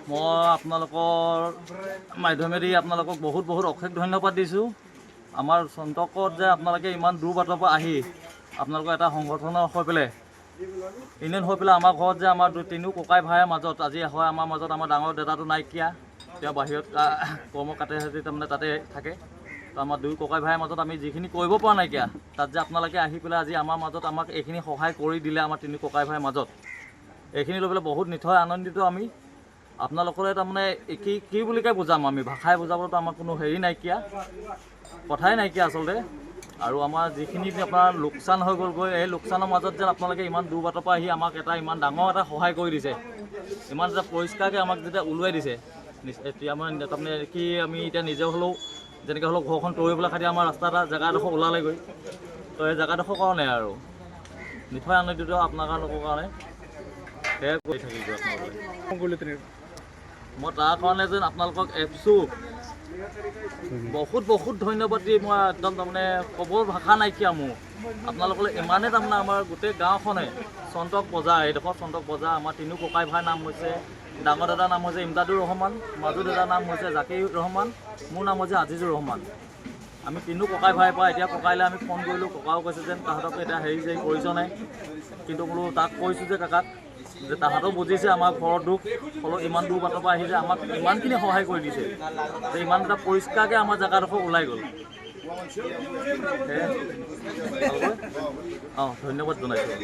মই আপোনালোকৰ মাধ্যমেদি আপোনালোকক বহুত অশেষ ধন্যবাদ দিছোঁ। আমাৰ চন্তকত যে আপোনালোকে ইমান দূৰ বাটৰ পৰা আহি আপোনালোকৰ এটা সংগঠনৰ হৈ পেলাই ইউনিয়ন হৈ পেলাই আমাৰ ঘৰত যে আমাৰ তিনিও ককাই ভাইৰ মাজত আজি হয় আমাৰ মাজত আমাৰ ডাঙৰ দাদাটো নাইকিয়া, তেওঁ বাহিৰত কৰ্ম কাটে তাৰমানে তাতে থাকে। তো আমাৰ দুই ককাই ভাইৰ মাজত আমি যিখিনি কৰিব পৰা নাইকিয়া, তাত যে আপোনালোকে আহি পেলাই আজি আমাৰ মাজত আমাক এইখিনি সহায় কৰি দিলে আমাৰ তিনি ককাই ভাইৰ মাজত, এইখিনি লৈ পেলাই বহুত নিথয় আনন্দিত আমি। আপোনালোকলৈ তাৰমানে কি বুলিকৈ বুজাম, আমি ভাষাই বুজাবতো আমাৰ কোনো হেৰি নাইকিয়া, কথাই নাইকিয়া আচলতে। আৰু আমাৰ যিখিনি আপোনাৰ লোকচান হৈ গ'লগৈ, এই লোকচানৰ মাজত যে আপোনালোকে ইমান দূৰ বাটৰ পৰা আহি আমাক ইমান ডাঙৰ এটা সহায় কৰি দিছে, ইমান এটা পৰিষ্কাৰকৈ আমাক যেতিয়া ওলোৱাই দিছে, এতিয়া আমাৰ তাৰমানে কি আমি এতিয়া নিজে হ'লেও যেনেকৈ হ'লেও ঘৰখন তৰিবলৈ খাটি আমাৰ ৰাস্তা এটা জেগাডোখৰ ওলালেগৈ। তো এই জেগাডোখৰ কাৰণে আৰু নিথয় আনন্দিত আপোনালোকৰ কাৰণে সেয়াই কৰি থাকিব আপোনালোকে। মই তাৰ কাৰণে যেন আপোনালোকক বহুত ধন্যবাদ দি মই একদম তাৰমানে ক'বৰ ভাষা নাইকিয়া মোৰ। আপোনালোকলৈ ইমানেই তাৰমানে আমাৰ গোটেই গাঁওখনে চন্তক বজাৰ, এইডোখৰ চন্তক বজাৰ, আমাৰ তিনিও ককাই ভাইৰ নাম হৈছে, ডাঙৰ দাদাৰ নাম হৈছে ইমদাদুৰ ৰহমান, মাজু দাদাৰ নাম হৈছে জাকিৰ ৰহমান, মোৰ নাম হৈছে আজিজুৰ ৰহমান। আমি তিনিও ককাই ভাইৰ পৰা এতিয়া ককাইলৈ আমি ফোন কৰিলোঁ, ককাও কৈছে যেন তাহাঁতক এতিয়া হেৰি কৰিছ নাই, কিন্তু বোলো তাক কৈছোঁ যে কাকাক যে তাহাঁতেও বুজিছে আমাৰ ঘৰৰ দুখ, ফলত ইমান দূৰ বাটৰ পৰা আহিছে আমাক ইমানখিনি সহায় কৰি দিছে যে ইমান এটা পৰিষ্কাৰকৈ আমাৰ জেগাডোখৰ ওলাই গ'ল। ধন্যবাদ জনাইছোঁ।